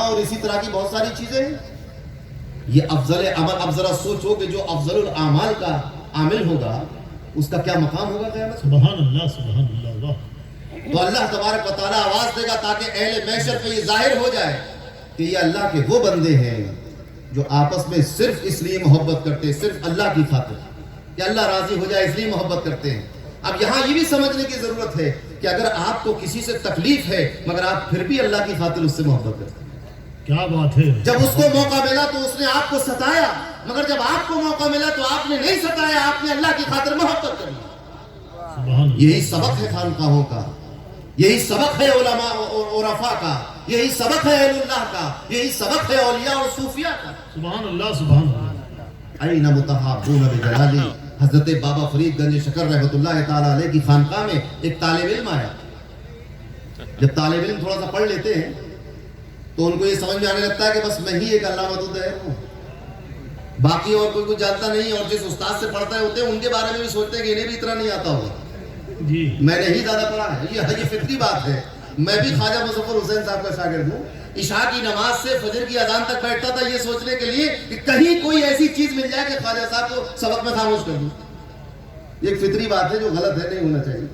اور اسی طرح کی بہت ساری چیزیں ہیں. یہ افضل عمل. اب ذرا سوچو کہ جو افضل الاعمال کا عامل ہوگا اس کا کیا مقام ہوگا قیامت. سبحان اللہ سبحان اللہ. واہ. تو اللہ تبارک و تعالیٰ آواز دے گا تاکہ اہل محشر پہ یہ ظاہر ہو جائے کہ یہ اللہ کے وہ بندے ہیں جو آپس میں صرف اس لیے محبت کرتے ہیں, صرف اللہ کی خاطر کہ اللہ راضی ہو جائے اس لیے محبت کرتے ہیں. اب یہاں یہ بھی سمجھنے کی ضرورت ہے کہ اگر آپ کو کسی سے تکلیف ہے مگر آپ پھر بھی اللہ کی خاطر اس سے محبت کرتے ہیں. کیا بات ہے. جب اس کو موقع ملا تو اس نے آپ کو ستایا, مگر جب آپ کو موقع ملا تو آپ نے نہیں ستایا, آپ نے اللہ کی خاطر محبت کر لی. سبحان اللہ. یہی سبق ہے خانقاہوں کا, یہی سبق ہے علماء اور عرفاء کا, یہی سبق ہے اہل اللہ کا, یہی سبق ہے اولیاء اور صوفیاء کا. سبحان اللہ سبحان اللہ. این متحابون بجلالی. حضرت بابا فرید گنج شکر رحمۃ اللہ تعالی علیہ کی خانقاہ میں ایک طالب علم آیا. جب طالب علم تھوڑا سا پڑھ لیتے ہیں تو ان کو یہ سمجھ میں آنے لگتا ہے کہ بس میں ہی ایک علامہ ہے, باقی اور کوئی کچھ جانتا نہیں, اور جس استاد سے پڑھتا ہے ہوتے ہیں ان کے بارے میں بھی سوچتے ہیں کہ انہیں بھی اتنا نہیں آتا ہوگا, جی میں نے ہی زیادہ پڑھا ہے. یہ فطری بات ہے. میں بھی خواجہ مظفر حسین صاحب کا شاگرد ہوں. عشاء کی نماز سے فجر کی اذان تک بیٹھتا تھا یہ سوچنے کے لیے کہ کہیں کوئی ایسی چیز مل جائے کہ خواجہ صاحب کو سبق میں خاموش کر دوں. یہ ایک فطری بات ہے جو غلط ہے, نہیں ہونا چاہیے.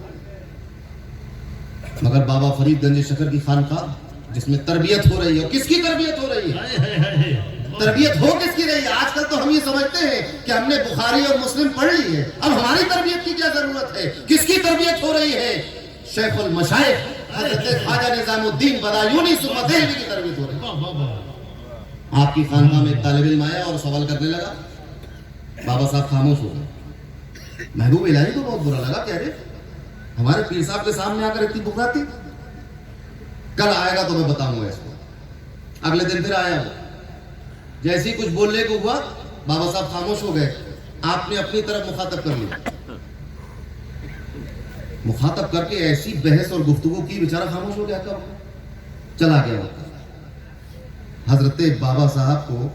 مگر بابا فرید گنج شکر کی خانقاہ جس میں تربیت ہو رہی ہے, اور کس کی تربیت ہو رہی ہے, تربیت ہو کس کی رہی ہے. آج کل تو ہم یہ سمجھتے ہیں کہ ہم نے بخاری اور مسلم پڑھ لی ہے, اب ہماری تربیت کی کیا ضرورت ہے. کس کی تربیت ہو رہی ہے؟ شیخ المشائخ حضرت خواجہ نظام الدین بدایونی ثم دہلوی کی تربیت ہو رہی ہے. آپ کی خانقاہ میں ایک طالب علم آیا اور سوال کرنے لگا. بابا صاحب خاموش ہو گئے. محبوب الہی کو بہت برا لگا کہ ارے ہمارے پیر صاحب کے سامنے آ کر اتنی بکراتی, کل آئے گا تو میں بتاؤں گا اس کو. اگلے دن پھر آیا وہ, جیسے ہی کچھ بولنے کو ہوا بابا صاحب خاموش ہو گئے. آپ نے اپنی طرف مخاطب کر لیا, مخاطب کر کے ایسی بحث اور گفتگو کی بیچارہ خاموش ہو گیا, چلا گیا. حضرت بابا صاحب کو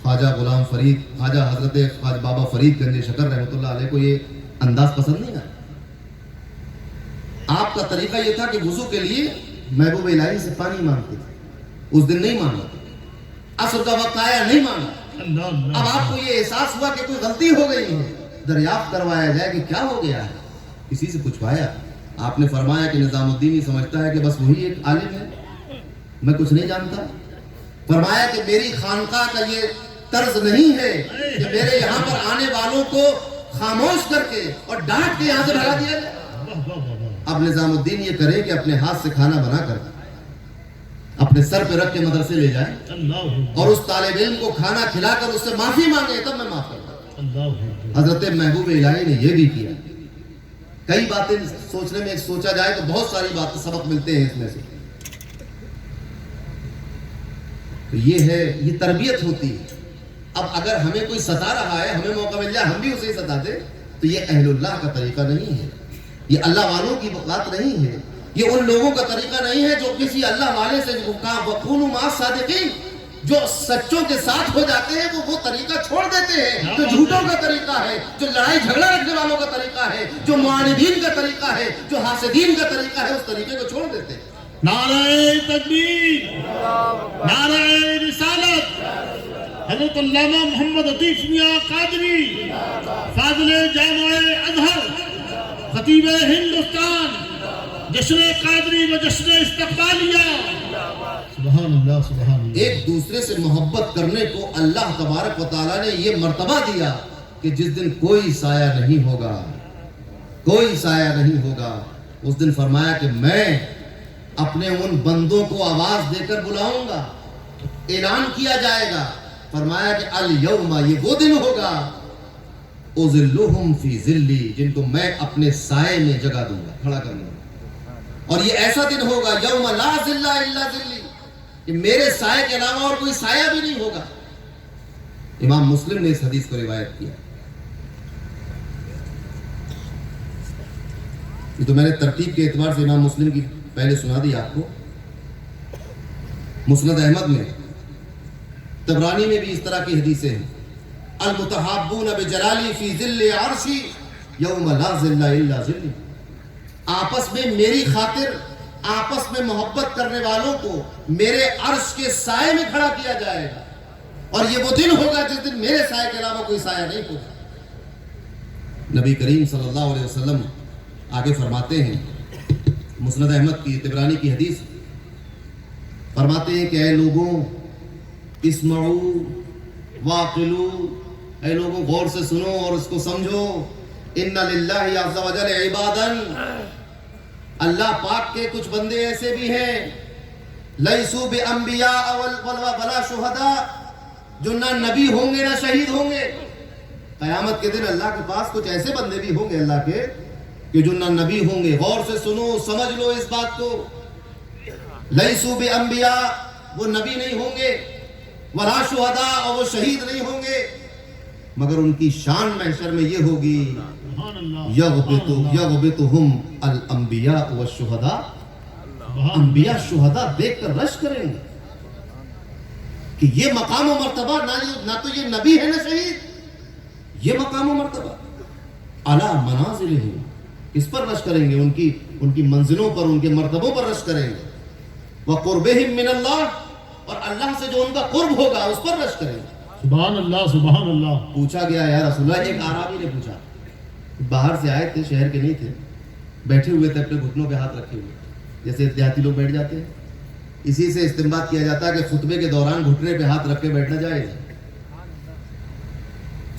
خواجہ غلام فرید, خواجہ حضرت بابا فرید گنج شکر رحمۃ اللہ علیہ کو یہ انداز پسند نہیں آیا. آپ کا طریقہ یہ تھا کہ وضو کے لیے محبوب الہی سے پانی مانگتے تھے. اس دن نہیں مانگا, عصر کا وقت آیا نہیں مانگا. اب آپ کو یہ احساس ہوا کہ کوئی غلطی ہو گئی ہے, دریافت کروایا جائے کہ کیا ہو گیا ہے. کسی سے پوچھوایا, آپ نے فرمایا کہ نظام الدین ہی سمجھتا ہے کہ بس وہی ایک عالم ہے, میں کچھ نہیں جانتا. فرمایا کہ میری خانقاہ کا یہ طرز نہیں ہے کہ میرے یہاں پر آنے والوں کو خاموش کر کے اور ڈانٹ کے یہاں سے بھگا دیا جائے. اب نظام الدین یہ کرے کہ اپنے ہاتھ سے کھانا بنا کر اپنے سر پہ رکھ کے مدرسے لے جائے اور اس طالب علم کو کھانا کھلا کر اس سے معافی مانگے, تب میں معاف کرتا ہوں. حضرت محبوب الہی نے یہ بھی کیا. کئی باتیں سوچنے میں سوچا جائے تو بہت ساری باتیں سبق ملتے ہیں اس میں سے. تو یہ ہے, یہ تربیت ہوتی ہے. اب اگر ہمیں کوئی ستا رہا ہے, ہمیں موقع مل جائے ہم بھی اسے ستاتے, تو یہ اہل اللہ کا طریقہ نہیں ہے, یہ اللہ والوں کی بات نہیں ہے, یہ ان لوگوں کا طریقہ نہیں ہے جو کسی اللہ والے سے وَكُونُوا مَعَ الصَّادِقِينَ, جو سچوں کے ساتھ ہو جاتے ہیں وہ طریقہ چھوڑ دیتے ہیں. جو جھوٹوں کا طریقہ ہے, جو لڑائی جھگڑا رکھنے والوں کا طریقہ ہے, جو معاندین کا طریقہ ہے, جو حاسدین کا طریقہ ہے, اس طریقے کو چھوڑ دیتے ہیں. نعرہ تکبیر, نعرہ رسالت. حضرت علامہ محمد عطیف میاں قادری فاضل جامع ازہر خطیب ہندوستان, جشن قادری و جشن استقبالیہ. سبحان اللہ سبحان اللہ. ایک دوسرے سے محبت کرنے کو اللہ تبارک و تعالیٰ نے یہ مرتبہ دیا کہ جس دن کوئی سایہ نہیں ہوگا, کوئی سایہ نہیں ہوگا. اس دن فرمایا کہ میں اپنے ان بندوں کو آواز دے کر بلاؤں گا, اعلان کیا جائے گا. فرمایا کہ الیوم, یہ وہ دن ہوگا, اذلھم فی ذلی, جن کو میں اپنے سائے میں جگہ دوں گا, کھڑا کر لوں گا. اور یہ ایسا دن ہوگا یوم لا ذل الا ذلی, کہ میرے سائے کے علاوہ اور کوئی سایہ بھی نہیں ہوگا. امام مسلم نے اس حدیث کو روایت کیا. یہ تو میں نے ترتیب کے اعتبار سے امام مسلم کی پہلے سنا دی آپ کو. مسند احمد میں, طبرانی میں بھی اس طرح کی حدیثیں ہیں. المتحابون بجلالی فی ظل عرشی یوم لا ظل الا ظلی, آپس میں میری خاطر آپس میں محبت کرنے والوں کو میرے عرش کے سائے میں کھڑا کیا جائے گا، اور یہ وہ دن ہوگا جس دن میرے سائے کے علاوہ کوئی سایہ نہیں ہوگا۔ نبی کریم صلی اللہ علیہ وسلم آگے فرماتے ہیں، مسند احمد کی طبرانی کی حدیث، فرماتے ہیں کہ اے لوگوں اسمعوا واقلوا، اے لوگوں غور سے سنو اور اس کو سمجھو، ان للہ عز وجل عبادا، اللہ پاک کے کچھ بندے ایسے بھی ہیں، لیسوا بانبیاء ولا شہداء، جو نہ نبی ہوں گے نہ شہید ہوں گے۔ قیامت کے دن اللہ کے پاس کچھ ایسے بندے بھی ہوں گے اللہ کے کہ جو نہ نبی ہوں گے، غور سے سنو سمجھ لو اس بات کو، لیسوا بانبیاء، وہ نبی نہیں ہوں گے، ولا شہداء، اور وہ شہید نہیں ہوں گے، مگر ان کی شان محشر میں یہ ہوگی، یغبطہم الانبیاء والشہداء، انبیاء شہداء دیکھ کر رش کریں گے کہ یہ مقام و مرتبہ، نہ تو یہ نبی ہے نہ شہید، یہ مقام و مرتبہ، علی منازلہم، کس پر رش کریں گے؟ ان کی منزلوں پر، ان کے مرتبوں پر رش کریں گے، وقربہم من اللہ، اور اللہ سے جو ان کا قرب ہوگا اس پر رش کریں گے۔ سبحان اللہ سبحان اللہ۔ پوچھا گیا یا رسول اللہ، ایک اعرابی نے پوچھا، باہر سے آئے تھے، شہر کے نہیں تھے، بیٹھے ہوئے تھے اپنے گھٹنوں پہ ہاتھ رکھے ہوئے، جیسے دیہاتی لوگ بیٹھ جاتے ہیں، اسی سے استنباط کیا جاتا ہے کہ خطبے کے دوران گھٹنے پہ ہاتھ رکھ کے بیٹھنا جائز ہے۔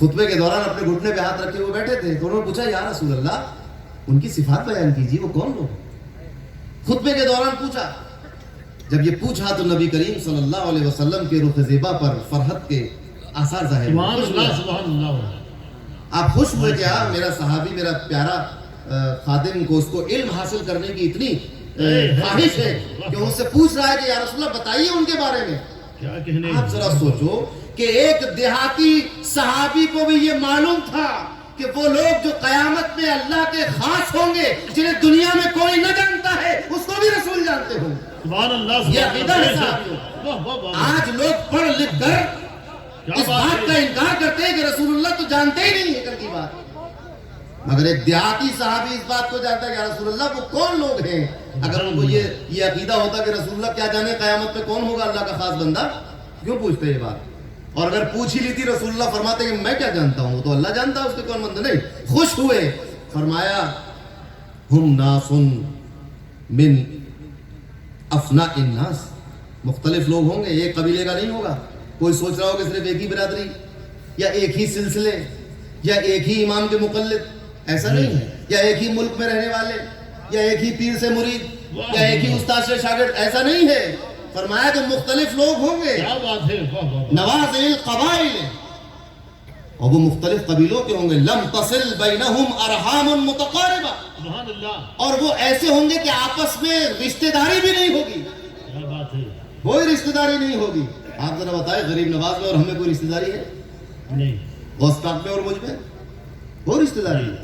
خطبے کے دوران اپنے گھٹنے پہ ہاتھ رکھے ہوئے بیٹھے تھے، تو انہوں نے پوچھا یا رسول اللہ ان کی صفات بیان کیجیے، وہ کون لوگ ہیں؟ خطبے کے دوران پوچھا، جب یہ پوچھا تو نبی کریم صلی اللہ علیہ وسلم کے رخ زیبا پر فرحت کے آثار ظاہر ہوئے۔ سبحان اللہ سبحان اللہ۔ آپ خوش ہوئے کہ میرا صحابی، میرا پیارا خادم کو اس کو علم حاصل کرنے کی اتنی خواہش ہے کہ ان سے پوچھ رہا ہے کہ یا رسول اللہ بتائیے ان کے بارے میں۔ کیا کہنے، آپ ذرا سوچو کہ ایک دیہاتی صحابی کو بھی یہ معلوم تھا کہ وہ لوگ جو قیامت میں اللہ کے خاص ہوں گے، جنہیں دنیا میں کوئی نہ جانتا ہے، اس کو بھی رسول جانتے ہوں۔ سبحان اللہ یہ عقیدہ ہے صحابیوں۔ آج لوگ پڑھ لکھ کر اس بات کا انکار کرتے ہیں کہ رسول اللہ تو جانتے ہی نہیں ہے کل کی بات، مگر ایک دیہاتی صحابی اس بات کو جانتا ہے کہ رسول اللہ وہ کون لوگ ہیں۔ اگر ان کو یہ عقیدہ ہوتا کہ رسول اللہ کیا جانے قیامت میں کون ہوگا اللہ کا خاص بندہ، کیوں پوچھتے یہ بات؟ اور اگر پوچھ ہی لی تھی رسول اللہ فرماتے کہ میں کیا جانتا ہوں، وہ تو اللہ جانتا ہے اس کے کون بندہ نہیں۔ خوش ہوئے، فرمایا ہم ناس من افناء الناس، مختلف لوگ ہوں گے، ایک قبیلے کا نہیں ہوگا۔ کوئی سوچ رہا ہو کہ صرف ایک ہی برادری یا ایک ہی سلسلے یا ایک ہی امام کے مقلد، ایسا نہیں ہے، یا ایک ہی ملک میں رہنے والے، یا ایک ہی پیر سے مرید، یا ایک ہی استاد سے شاگرد، ایسا نہیں ہے۔ فرمایا کہ مختلف لوگ ہوں گے، کیا بات ہے، نوازل القبائل، اور وہ مختلف قبیلوں کے ہوں گے، لم تصل بینہم ارحام متقاربہ، سبحان اللہ۔ اور وہ ایسے ہوں گے کہ آپس میں رشتہ داری بھی نہیں ہوگی، کیا بات ہے، کوئی رشتہ داری نہیں ہوگی۔ آپ ذرا بتائیں غریب نواز میں اور ہم میں کوئی رشتہ داری ہے؟ نہیں۔ غوث پاک میں اور مجھ میں کوئی رشتہ داری ہے؟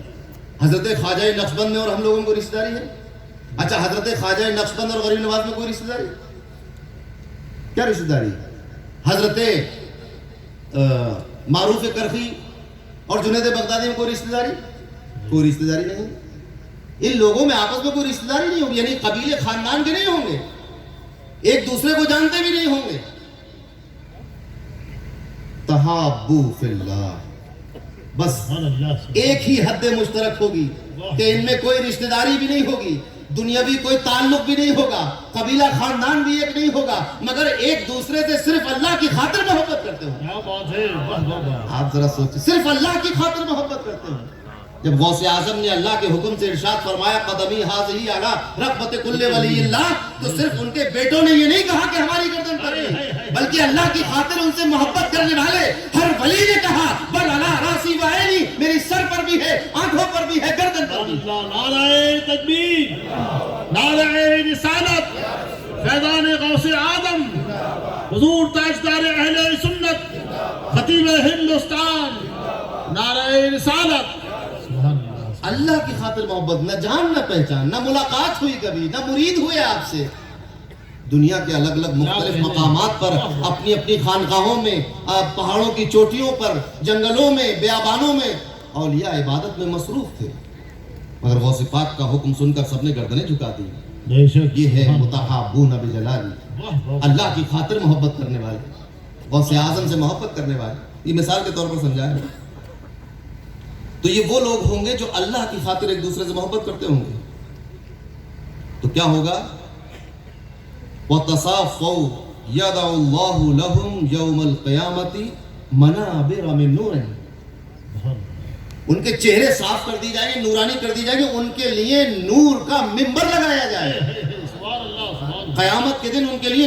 حضرت خواجہ نقشبند میں اور ہم لوگوں کو رشتہ داری ہے؟ اچھا حضرت خواجہ نقشبند اور غریب نواز میں کوئی رشتہ داری؟ کیا رشتہ داری؟ حضرت معروف کرخی اور جنید بغدادی میں کوئی رشتہ داری؟ کوئی رشتہ داری نہیں۔ ان لوگوں میں آپس میں کوئی رشتہ داری نہیں ہوگی، یعنی قبیلے خاندان کے نہیں ہوں گے، ایک دوسرے کو جانتے بھی نہیں ہوں گے۔ تحابو فی اللہ، بس ایک ہی حد مشترک ہوگی کہ ان میں کوئی رشتہ داری بھی نہیں ہوگی، دنیاوی کوئی تعلق بھی نہیں ہوگا، قبیلہ خاندان بھی ایک نہیں ہوگا، مگر ایک دوسرے سے صرف اللہ کی خاطر محبت کرتے ہوں۔ کیا بات ہے، واہ واہ واہ۔ آپ ذرا سوچیں، صرف اللہ کی خاطر محبت کرتے ہیں۔ جب غوث اعظم نے اللہ کے حکم سے ارشاد فرمایا قدمی حاضی علی رغبت کل ولی اللہ، تو صرف ان کے بیٹوں نے یہ نہیں کہا کہ ہماری گردن پر نہیں، بلکہ اللہ کی خاطر ان سے محبت کرنے والے ہر ولی نے کہا بل علی راسی و عینی، میری سر پر بھی ہے، آنکھوں پر بھی ہے، گردن پر بھی۔ نعرہ تکبیر، نعرہ رسالت، فیضان غوث اعظم، حضور تاجدار اہل سنت، خطیب ہندوستان، نعرہ رسالت۔ اللہ کی خاطر محبت، نہ جان نہ پہچان، نہ ملاقات ہوئی کبھی، نہ مرید ہوئے آپ سے، دنیا کے الگ الگ مختلف مقامات پر اپنی اپنی خانقاہوں میں، پہاڑوں کی چوٹیوں پر، جنگلوں میں، بیابانوں میں اولیاء عبادت میں مصروف تھے، مگر غوث پاک کا حکم سن کر سب نے گردنیں جھکا دی۔ بے شک یہ ہے متحابون بجلالی، واہ واہ اللہ کی خاطر محبت کرنے والے، غوث اعظم سے محبت کرنے والے. یہ مثال کے طور پر سمجھایا. تو یہ وہ لوگ ہوں گے جو اللہ کی خاطر ایک دوسرے سے محبت کرتے ہوں گے. تو کیا ہوگا؟ وَتَصَافَّوْا يَدَعُ اللَّهُ لَهُمْ يَوْمَ الْقِيَامَةِ مَنَابِرَ مِن نُورٍ. ان کے چہرے صاف کر دی جائیں گے، نورانی کر دی جائیں گے، ان کے لیے نور کا منبر لگایا جائے. سبحان اللہ سبحان اللہ. قیامت کے دن ان کے لیے